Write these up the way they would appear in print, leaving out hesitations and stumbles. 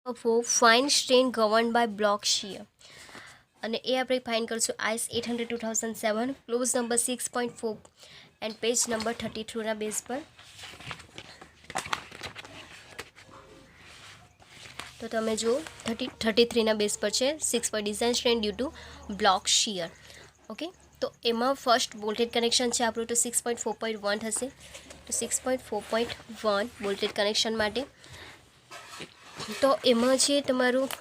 for fine strain governed by block shear અને એ આપણે find કરશું I S 800 2007 clause number 6.4 and page number 32ના base પર. તો તમે જુઓ 33ના બેઝ પર છે 6 પર design strain due to block shear. Okay, તો એમાં ફર્સ્ટ બોલ્ટેડ કનેક્શન છે આપણું, તો 6.4.1 થશે. તો 6.4.1 બોલ્ટેડ કનેક્શન માટે. તો એમાં છે તમારું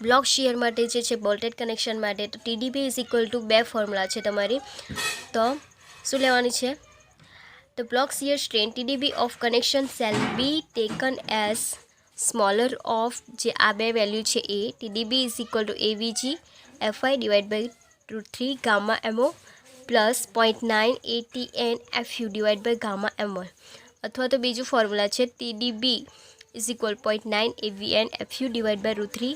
બ્લોક શિયર માટે જે છે બોલ્ટેડ કનેક્શન માટે, તો TDB ઇઝ ઇક્વલ ટુ બે ફોર્મ્યુલા છે તમારી. તો શું લેવાની છે? તો block shear strength TDB of connection shall be taken as smaller of, જે આ બે વેલ્યુ છે એ TDB is equal to AVG FI divide by √3 gamma MO plus 0.9 ATN FU divide by gamma M1, અથવા તો બીજું ફોર્મ્યુલા છે TDB is equal 0.9 AVN FU divide by √3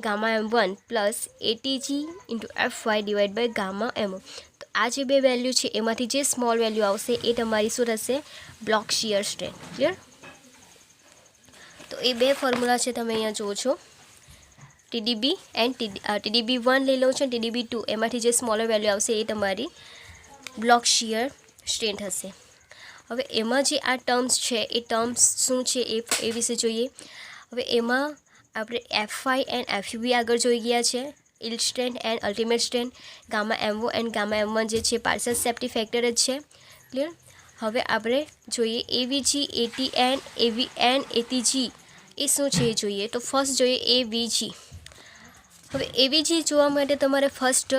gamma M1 plus ATG into FY divide by gamma MO. તો આ જે બે value છે એમાંથી જે સ્મોલ વેલ્યુ આવશે એ તમારી શું રહેશે? Block shear strain. ક્લિયર? તો એ બે ફોર્મ્યુલા છે તમે અહીંયા જુઓ છો, TDB એન્ડ TDB1 લઈ લો છો, TDB2 એમાંથી જે સ્મોલર વેલ્યુ આવશે એ તમારી બ્લોક શિયર સ્ટ્રેન થશે. હવે એમાં જે આ ટર્મ્સ છે એ ટર્મ્સ શું છે એ વિશે જોઈએ. હવે એમાં આપણે FI એન્ડ FU બી આગળ જોઈ ગયા છે, yield strain and ultimate strain, gamma MO and gamma M1 જે છે પાર્શિયલ સેફ્ટી ફેક્ટર જ છે. ક્લિયર? હવે આપણે જોઈએ AVG ATN AVN ATG એ શું છે એ જોઈએ. તો ફર્સ્ટ જોઈએ AVG. હવે AVG જોવા માટે તમારે ફર્સ્ટ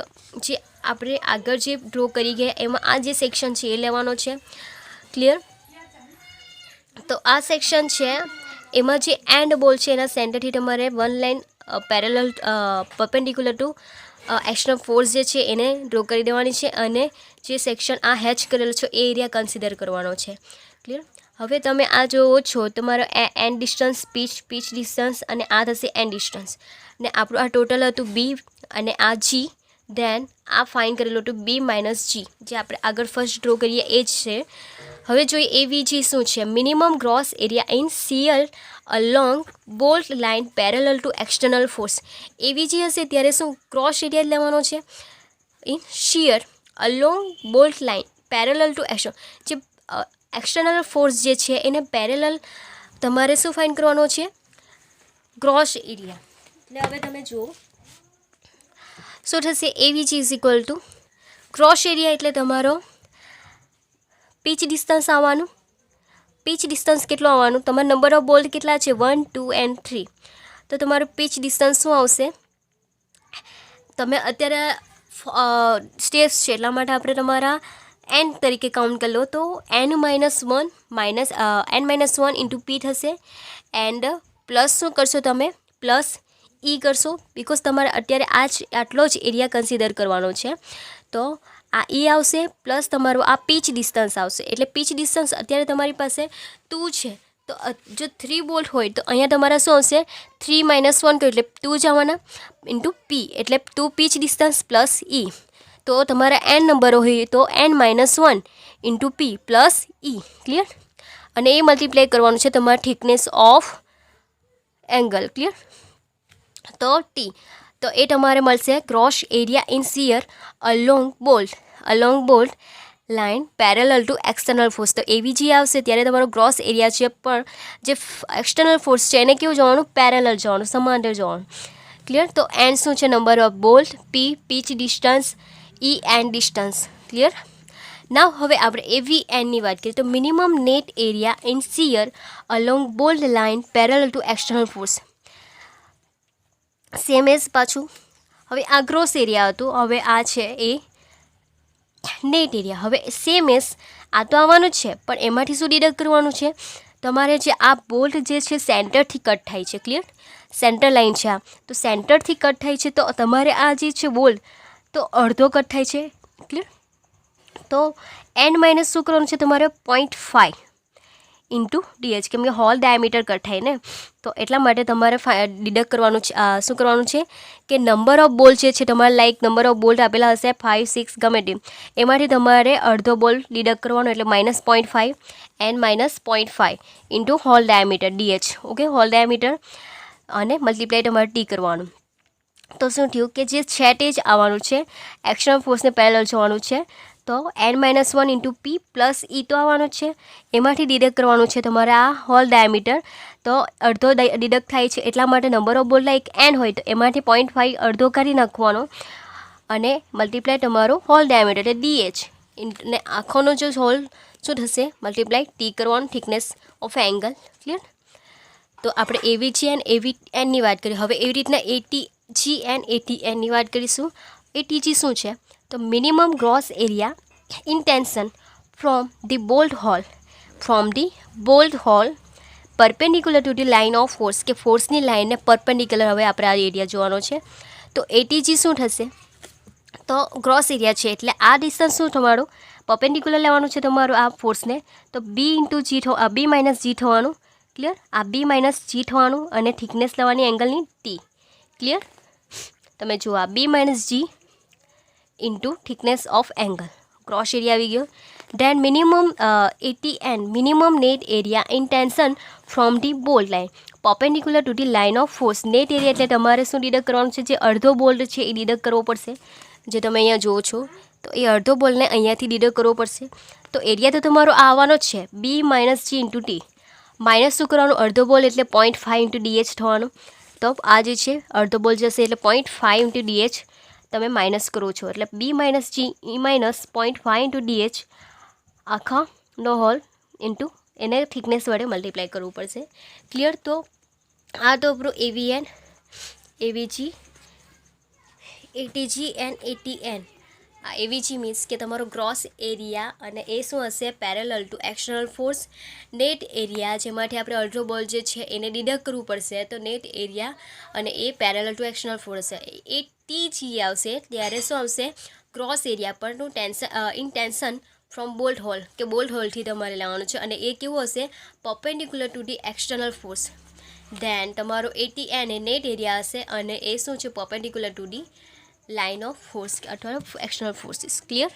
જે આપણે આગળ જે ડ્રો કરી ગયા એમાં આ જે સેક્શન છે એ લેવાનો છે. ક્લિયર? તો આ સેક્શન છે એમાં જે એન્ડ બોલ છે એના સેન્ટરથી તમારે one line parallel perpendicular to external force જે છે એને ડ્રો કરી દેવાની છે, અને જે સેક્શન આ હેચ કરેલો છે એ એરિયા કન્સિડર કરવાનો છે. ક્લિયર? હવે તમે આ જોવો છો તમારો એન્ડ ડિસ્ટન્સ, પીચ ડિસ્ટન્સ, અને આ થશે એન્ડ ડિસ્ટન્સ, ને આપણું આ ટોટલ હતું B અને આ G, દેન આ ફાઇન કરેલું હતું B માઇનસ G, જે આપણે આગળ ફર્સ્ટ ડ્રો કરીએ એ જ છે. હવે જોઈએ AVG શું છે? Minimum gross area in shear along bolt line parallel to external force. AVG હશે ત્યારે શું ક્રોસ એરિયા લેવાનો છે in shear along bolt line parallel to જે એક્સટર્નલ ફોર્સ જે છે એને પેરેલલ તમારે શું ફાઇન કરવાનો છે? Gross area. એટલે હવે તમે જુઓ શું થશે? AVG is equal to cross area એટલે તમારો પીચ ડિસ્ટન્સ આવવાનું. પીચ ડિસ્ટન્સ કેટલું આવવાનું? તમારા નંબર ઓફ બોલ્ટ કેટલા છે? 1 2 એન્ડ 3. તો તમારું પીચ ડિસ્ટન્સ શું આવશે? તમે અત્યારે સ્ટેપ્સ છે એટલા માટે આપણે તમારા એન તરીકે કાઉન્ટ કરી લો, તો n-1 ઇન્ટુ પી થશે, એન્ડ પ્લસ શું કરશો તમે? પ્લસ ઈ કરશો, બિકોઝ તમારે અત્યારે આટલો જ એરિયા કન્સિડર કરવાનો છે. તો આ ઈ આવશે પ્લસ તમારું આ પીચ ડિસ્ટન્સ આવશે. એટલે પીચ ડિસ્ટન્સ અત્યારે તમારી પાસે 2 છે, તો જો 3 બોલ્ટ હોય તો અહીંયા તમારા શું આવશે? 3 - 1 કરો એટલે 2 જ આવવાના ઇન્ટુ પી, એટલે 2 પીચ ડિસ્ટન્સ પ્લસ ઈ. તો તમારા n નંબરો હોય તો n-1 into p plus e. Clear? અને એ મલ્ટીપ્લાય કરવાનું છે તમારા થિકનેસ ઓફ એંગલ. ક્લિયર? તો ટી, તો એ તમારે મળશે gross area in shear along bolt line parallel to external force. તો AVG આવશે ત્યારે તમારો ગ્રોસ એરિયા છે, પણ જે એક્સટર્નલ ફોર્સ છે એને કેવું જવાનું? પેરેલલ જવાનું, સમાંતર જવાનું. ક્લિયર? તો એન શું છે? Number of bolt, P pitch distance, E end distance. Clear? Now હવે આપણે AVNની વાત કરીએ તો minimum net area in shear along bolt line parallel to external force. Same as પાછું હવે આ ગ્રોસ એરિયા હતું, હવે આ છે એ નેટ એરિયા. હવે સેમ એઝ આ તો આવવાનું જ છે, પણ એમાંથી શું ડિડક્ટ કરવાનું છે? તમારે જે આ બોલ્ટ જે છે સેન્ટરથી કટ થાય છે. ક્લિયર? સેન્ટર લાઇન છે આ, તો સેન્ટરથી કટ થાય છે, તો તમારે આ જે છે બોલ્ટ તો અડધો કટ થાય છે. ક્લિયર? તો n- શું કરવાનું છે તમારે? 0.5 ઇન્ટુ DH, કેમ કે હોલ ડાયામીટર કટ થાય ને, તો એટલા માટે તમારે ડિડક્ટ કરવાનું છે. શું કરવાનું છે કે નંબર ઓફ બોલ્ટ જે છે તમારે લાઈક નંબર ઓફ બોલ્ટ આપેલા હશે 5 6 ગમે તે, એમાંથી તમારે અડધો બોલ્ટ ડિડક્ટ કરવાનો, એટલે -0.5 n - 0.5 into hole diameter DH. Okay, hole diameter અને મલ્ટીપ્લાય તમારે ટી કરવાનું. તો શું થયું કે જે છે તે જ આવવાનું છે, એક્સટર્નલ ફોર્સને પેરેલલ જવાનું છે. તો n-1 ઇન્ટુ પી પ્લસ ઈ તો આવવાનું છે. એમાંથી ડિડક્ટ કરવાનું છે તમારે આ હોલ ડાયામીટર. તો અડધો ડિડક્ટ થાય છે એટલા માટે નંબર ઓફ બોલના એક n હોય તો એમાંથી 0.5 અડધો કરી નાખવાનો અને મલ્ટીપ્લાય તમારો હોલ ડાયામીટર એટલે DH ને આખોનો જો હોલ શું થશે મલ્ટીપ્લાય ટી કરવાનું થિકનેસ ઓફ એંગલ. ક્લિયર. તો આપણે AVG એન્ડ AVN ની વાત કરીએ. હવે એવી રીતના ATG એન્ડ ATN ની વાત કરીશું. ATG શું છે તો minimum gross area in tension from the bolt hole perpendicular to the line of force, કે ફોર્સની લાઇનને પરપેન્ડિક્યુલર હવે આપણે આ એરિયા જોવાનો છે. તો ATG શું થશે તો ગ્રોસ એરિયા છે એટલે આ ડિસ્ટન્સ શું તમારું પરપેન્ડિક્યુલર લેવાનું છે તમારું આ ફોર્સને. તો B માઇનસ G થવાનું. ક્લિયર. આ B માઇનસ G થવાનું અને થિકનેસ લેવાની એંગલની T. ક્લિયર. તમે જુઓ આ B minus G into thickness of angle, cross area આવી ગયો. Then minimum ATN minimum net area in tension from the bolt line perpendicular to the line of force. Net area એટલે તમારે શું deduct કરવાનું છે, જે અડધો બોલ્ટ છે એ ડિડક્ટ કરવો પડશે. જે તમે અહીંયા જુઓ છો તો એ અડધો બોલને અહીંયાથી ડિડક્ટ કરવો પડશે. તો એરિયા તો તમારો આવવાનો જ છે B minus G into T. Minus શું કરવાનું અડધો બોલ એટલે 0.5 ઇન્ટુ DH થવાનું. તો આ જે છે અડધો બોલ જશે એટલે 0.5 ઇન્ટુ DH તમે માઇનસ કરો છો એટલે B minus G E minus 0.5 into DH આખાનો હોલ ઇન્ટુ એને થિકનેસ વડે મલ્ટીપ્લાય કરવું પડશે. ક્લિયર. તો આ તો આપણું AVN, AVG, ATG and ATN. આ AVG મીન્સ કે તમારો ગ્રોસ એરિયા અને એ શું હશે parallel to external force. Net area જેમાંથી આપણે અડધો બોલ જે છે એને ડિડક્ટ કરવું પડશે તો નેટ એરિયા અને એ પેરેલલ ટુ એક્સટર્નલ ફોર્સ હશે. ATG આવશે ત્યારે શું આવશે ગ્રોસ એરિયા પરનું in tension from bolt hole, કે બોલ્ટ હોલથી તમારે લેવાનું છે અને એ કેવું હશે perpendicular to the external force. Then તમારો ATN એ નેટ એરિયા હશે અને એ શું છે perpendicular to the line of force અથવા એક્સટર્નલ ફોર્સિસ. ક્લિયર.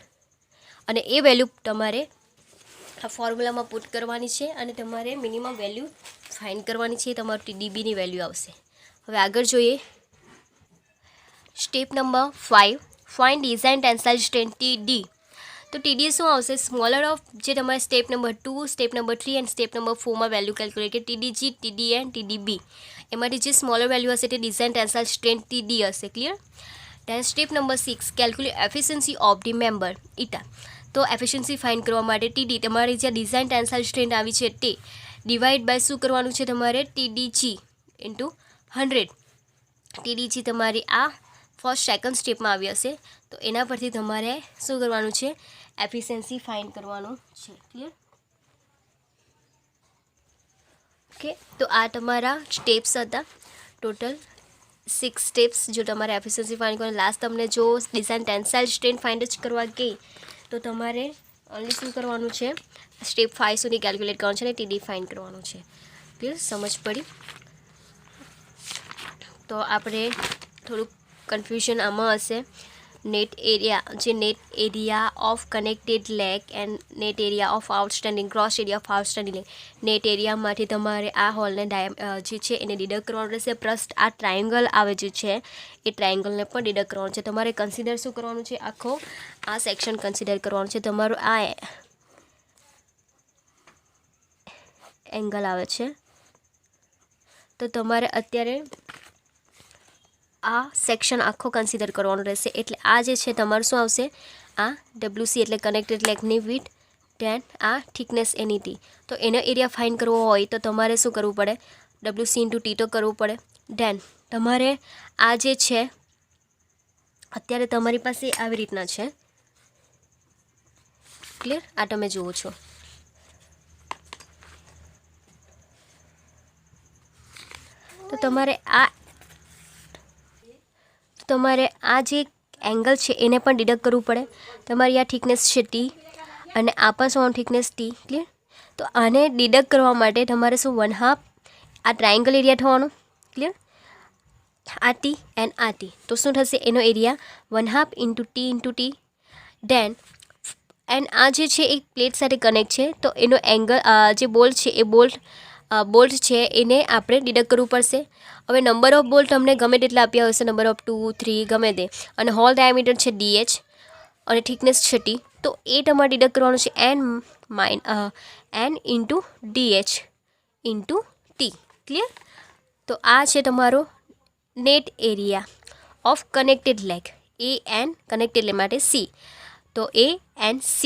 અને એ વેલ્યુ તમારે આ ફોર્મ્યુલામાં પુટ કરવાની છે અને તમારે મિનિમમ વેલ્યુ ફાઇન્ડ કરવાની છે. તમારું TDBની વેલ્યુ આવશે. હવે આગળ જોઈએ step number 5, find design tensile strength TD. તો TD શું આવશે સ્મોલર ઓફ જે તમારે step number 2, step number 3 and step number 4માં વેલ્યુ કેલ્ક્યુલેટ કે TDG, TDN, TDB એમાંથી જે સ્મોલર વેલ્યુ હશે તે ડિઝાઇન ટેન્સાઇલ સ્ટ્રેન્થ TD હશે. Clear. Then step number 6, calculate efficiency of the member eta. તો એફિશિયન્સી ફાઇન્ડ કરવા માટે TD તમારી જે ડિઝાઇન ટેન્સાઇલ સ્ટ્રેન્થ આવી છે તે ડિવાઈડ બાય શું કરવાનું છે તમારે TDG ઇન્ટુ 100. TDG તમારી આ ફર્સ્ટ સેકન્ડ સ્ટેપમાં આવી હશે તો એના પરથી તમારે શું કરવાનું છે એફિશિયન્સી ફાઇન્ડ કરવાનું છે. ક્લિયર. ઓકે. તો આ તમારા સ્ટેપ્સ હતા ટોટલ 6 સ્ટેપ્સ. જો તમારે એફિશિયન્સી ફાઇન્ડ કરવાનું લાસ્ટ તમને જો ડિઝાઇન ટેન્સાઇલ સ્ટ્રેન્થ ફાઇન્ડ જ કરવા ગઈ તો તમારે ઓનલી શું કરવાનું છે સ્ટેપ 5 સુધી કેલ્ક્યુલેટ કરવાનું છે અને TD ફાઇન્ડ કરવાનું છે. ક્લિયર. સમજ પડી. તો આપણે થોડુંક કન્ફ્યુઝન આમાં હશે. Net area of connected leg and net area of outstanding, gross area of outstanding leg. Net એરિયામાંથી તમારે આ હોલને જે છે એને ડિડક્ટ કરવાનું રહેશે. પ્લસ આ ટ્રાયંગલ આવે જે છે એ ટ્રાયંગલને પણ ડિડક્ટ કરવાનું છે. તમારે કન્સિડર શું કરવાનું છે આખો આ સેક્શન કન્સિડર કરવાનું છે. તમારું આ એંગલ આવે છે તો તમારે અત્યારે આ સેક્શન આખો કન્સિડર કરવાનો રહેશે. એટલે આ જે છે તમારું શું આવશે આ WC એટલે કનેક્ટેડ લેગની વિડ્થ. ધેન આ થિકનેસ એની T. તો એનો એરિયા ફાઇન્ડ કરવો હોય તો તમારે શું કરવું પડે WC ઇન્ટુ T તો કરવું પડે. ધેન તમારે આ જે છે અત્યારે તમારી પાસે આવી રીતના છે. ક્લિયર. આ તમે જુઓ છો. તો તમારે આ જે એંગલ છે એને પણ ડિડક્ટ કરવું પડે. તમારી આ થિકનેસ છે T અને આ પણ શું થિકનેસ T. ક્લિયર. તો આને ડિડક્ટ કરવા માટે તમારે શું 1/2 આ ટ્રાયંગલ એરિયા થવાનો. ક્લિયર. આ T એન્ડ આ T. તો શું થશે એનો area 1/2 into T into T. Than and આ જે છે એક પ્લેટ સાથે કનેક્ટ છે તો એનો એંગલ જે બોલ્ટ છે એ બોલ્ટ બોલ્ટ છે એને આપણે ડિડક્ટ કરવું પડશે. હવે નંબર ઓફ બોલ્ટ તમને ગમે તેટલા આપ્યા હશે, નંબર ઓફ 2 3 ગમે તે, અને હોલ ડાયામીટર છે DH અને થિકનેસ છે T, તો એ તમારે ડિડક્ટ કરવાનું છે n into DH into T. Clear? તો આ છે તમારો net area of connected leg. AN connected leg માટે C, તો ANC.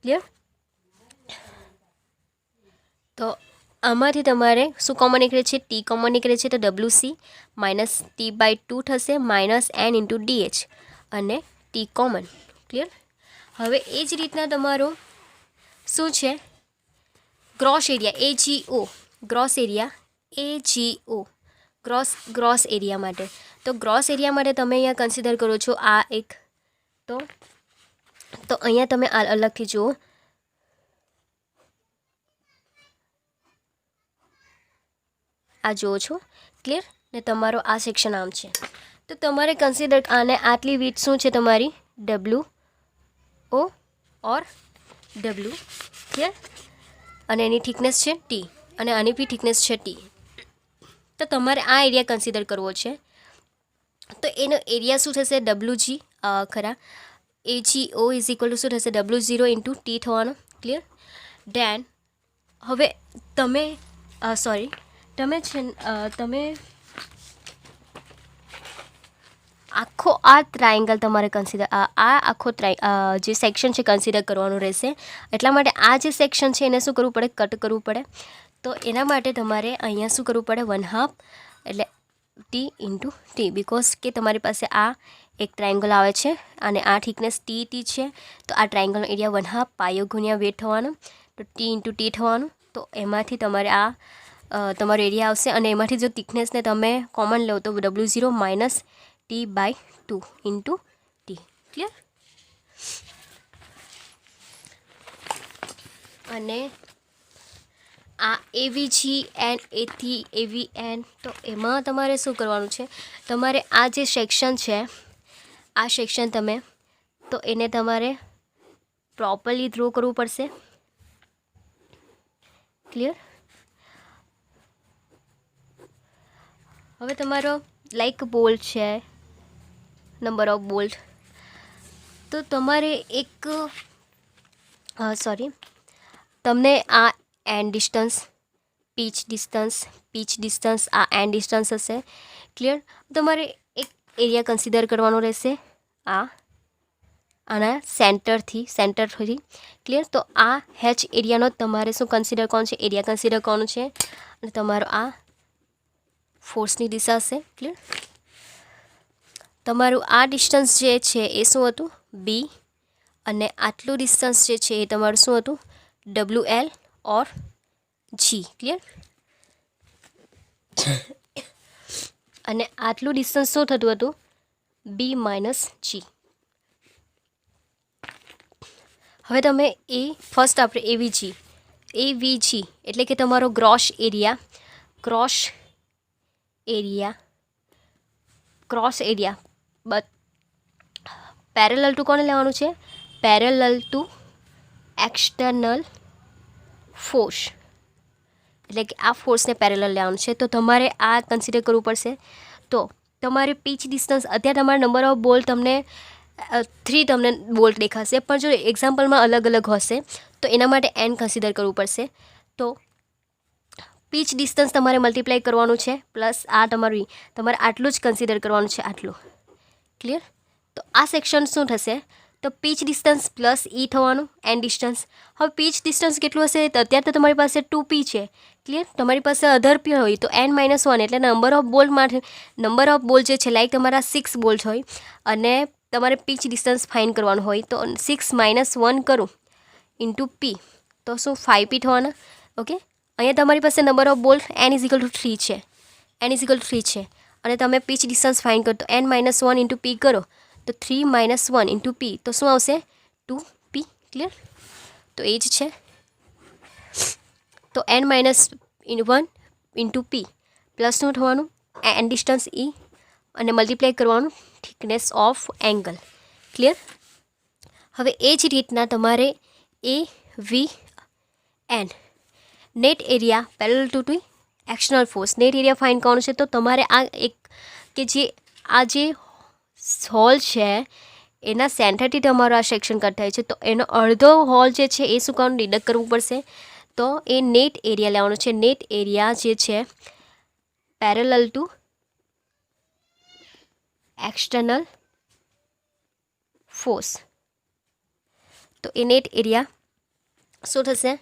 ક્લિયર? તો આમાંથી તમારે શું કોમન નીકળે છે? T કોમન નીકળે છે, તો WC માઇનસ T/2 થશે, માઇનસ n ઇન્ટુ DH અને T કોમન. ક્લિયર? હવે એ જ રીતના તમારો શું છે gross area AGO, gross area AGO, gross area માટે. તો ગ્રોસ એરિયા માટે તમે અહીંયા કન્સિડર કરો છો આ એક, તો અહીંયા તમે અલગથી જુઓ, આ જુઓ છો. ક્લિયર? ને તમારો આ સેક્શન આમ છે, તો તમારે કન્સિડર આને આટલી વીથ શું છે તમારી WO ઓર W. ક્લિયર? અને એની થિકનેસ છે T અને આની બી થિકનેસ છે T. તો તમારે આ એરિયા કન્સિડર કરવો છે. તો એનો એરિયા શું થશે? WG ખરા AGO ઇઝ ઇક્વલ ટુ શું થશે? W0 ઇન્ટુ T થવાનો. ક્લિયર? ડેન હવે તમે આખો આ ટ્રાયેંગલ તમારે કન્સિડર આ આખો જે સેક્શન છે કન્સિડર કરવાનું રહેશે. એટલા માટે આ જે સેક્શન છે એને શું કરવું પડે? કટ કરવું પડે. તો એના માટે તમારે અહીંયા શું કરવું પડે? 1/2 એટલે T ઇન્ટુ T, બિકોઝ કે તમારી પાસે આ એક ટ્રાયેંગલ આવે છે અને આ થિકનેસ T છે, તો આ ટ્રાયેંગલનો એરિયા 1/2 પાયો ગુણ્યા વેટ થવાનો, તો T ઇન્ટુ T થવાનું. તો એમાંથી તમારે આ તમારો એરિયા આવશે, અને એમાંથી જો થિકનેસને તમે કોમન લો તો W0 minus T/2 into T. Clear? અને આ AVG એન્ડ AVN, તો એમાં તમારે શું કરવાનું છે? તમારે આ જે સેક્શન છે, આ સેક્શન તમે તો એને તમારે પ્રોપરલી ડ્રો કરવું પડશે. ક્લિયર? હવે તમારો લાઈક બોલ્ટ છે, નંબર ઓફ બોલ્ટ, તો તમારે એક તમને આ એન્ડ ડિસ્ટન્સ, પીચ ડિસ્ટન્સ આ એન્ડ ડિસ્ટન્સ હશે. ક્લિયર? તમારે એક એરિયા કન્સિડર કરવાનો રહેશે આના સેન્ટરથી. ક્લિયર? તો આ H એરિયાનો તમારે શું કન્સિડર કરવાનું છે? એરિયા કન્સિડર કરવાનું છે. અને તમારો આ ફોર્સની દિશા હશે. ક્લિયર? તમારું આ ડિસ્ટન્સ જે છે એ શું હતું? B, અને આટલું ડિસ્ટન્સ જે છે એ તમારું શું હતું? WL or G. ક્લિયર? અને આટલું ડિસ્ટન્સ શું થતું હતું? B minus G. હવે તમે ફર્સ્ટ આપણે AVG એટલે કે તમારો gross area but parallel to કોને લેવાનું છે? પેરેલલ ટુ એક્સટર્નલ ફોર્સ, એટલે કે આ ફોર્સને પેરેલલ લેવાનું છે. તો તમારે આ કન્સિડર કરવું પડશે. તો તમારે પીચ ડિસ્ટન્સ, અત્યારે તમારા નંબર ઓફ બોલ્ટ તમને 3 તમને બોલ્ટ દેખાશે, પણ જો એક્ઝામ્પલમાં અલગ અલગ હશે તો એના માટે n કન્સિડર કરવું પડશે. તો પીચ ડિસ્ટન્સ તમારે મલ્ટીપ્લાય કરવાનું છે, પ્લસ આ તમારે આટલું જ કન્સિડર કરવાનું છે, આટલું. ક્લિયર? તો આ સેક્શન શું થશે? તો પીચ ડિસ્ટન્સ પ્લસ થવાનું, એન ડિસ્ટન્સ. હવે પીચ ડિસ્ટન્સ કેટલું હશે? તો અત્યારે તો તમારી પાસે 2p છે. ક્લિયર? તમારી પાસે અધર p હોય તો n-1, એટલે નંબર ઓફ બોલ્ટ જે છે, લાઈક તમારા 6 બોલ્ટ હોય અને તમારે પીચ ડિસ્ટન્સ ફાઇન્ડ કરવાનું હોય, તો 6 - 1 કરું ઇન્ટુ p, તો શું 5p થવાના. ઓકે? અહીંયા તમારી પાસે નંબર ઓફ બોલ્ટ n=3 છે, અને તમે પીચ ડિસ્ટન્સ ફાઇન્ડ કરો તો n-1 ઇન્ટુ p કરો, તો 3 - 1 ઇન્ટુ p, તો શું આવશે? 2p. ક્લિયર? તો એ જ છે. તો n-1 ઇન્ટુ p પ્લસ શું થવાનું? એન ડિસ્ટન્સ અને મલ્ટીપ્લાય કરવાનું થિકનેસ ઓફ એંગલ. ક્લિયર? હવે એ જ રીતના તમારે AVN net area parallel to the external force. Net area find કરવાનું છે. તો તમારે આ એક કે જે હોલ છે એના સેન્ટરથી તમારો આ સેક્શન કટ થાય છે, તો એનો અડધો હોલ જે છે એ શું કરવાનું, ડિડક્ટ કરવું પડશે. તો એ નેટ એરિયા લેવાનો છે. નેટ એરિયા જે છે પેરેલલ ટુ એક્સટર્નલ ફોર્સ. તો એ નેટ એરિયા શું થશે,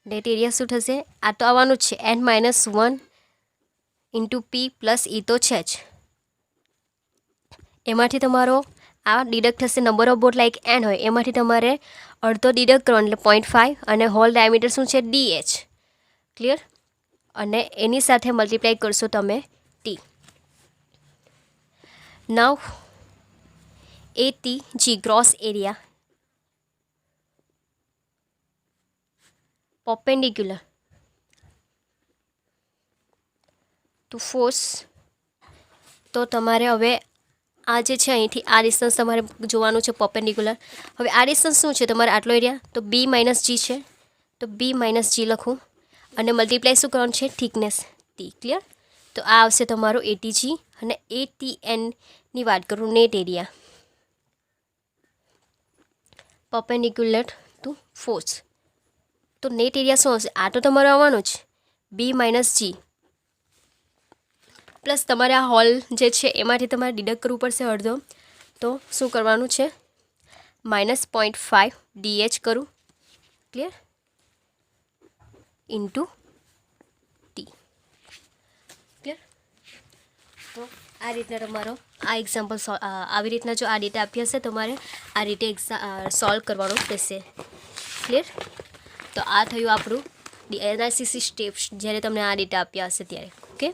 નેટ એરિયા શું થશે, આ તો આવવાનું જ છે n-1 ઇન્ટુ પી પ્લસ ઈ તો છે જ. એમાંથી તમારો આ ડિડક્ટ થશે. Number of boat like n હોય એમાંથી તમારે અડધો ડિડક્ટ કરવાનો એટલે 0.5 અને હોલ ડાયામીટર શું છે DH. ક્લિયર. અને એની સાથે મલ્ટીપ્લાય કરશો તમે T. Now ATG gross area perpendicular to force. તો તમારે હવે આ જે છે અહીંથી આ ડિસ્ટન્સ તમારે જોવાનું છે પરપેન્ડિક્યુલર. હવે આ ડિસ્ટન્સ શું છે તમારે આટલો એરિયા, તો B - G છે, તો B - G લખું અને મલ્ટીપ્લાય શું કરવાનું છે થિકનેસ ટી. ક્લિયર. તો આ આવશે તમારો ATG. અને ATNની વાત કરું, net area perpendicular two force. તો નેટ એરિયા શું હશે, આ તો તમારો આવવાનો જ B - G પ્લસ તમારે આ હોલ જે છે એમાંથી તમારે ડિડક્ટ કરવું પડશે અડધો. તો શું કરવાનું છે, -0.5 DH કરું. ક્લિયર. Into T. ક્લિયર. તો આ રીતના તમારો આ એક્ઝામ્પલ આવી રીતના જો આ ડેટા આપી હશે તમારે આ રીતે સોલ્વ કરવાનો રહેશે. ક્લિયર. તો આ થયું આપણું એનાલિસિસ સ્ટેપ્સ જ્યારે તમને આ ડેટા આપ્યા હશે ત્યારે. ઓકે.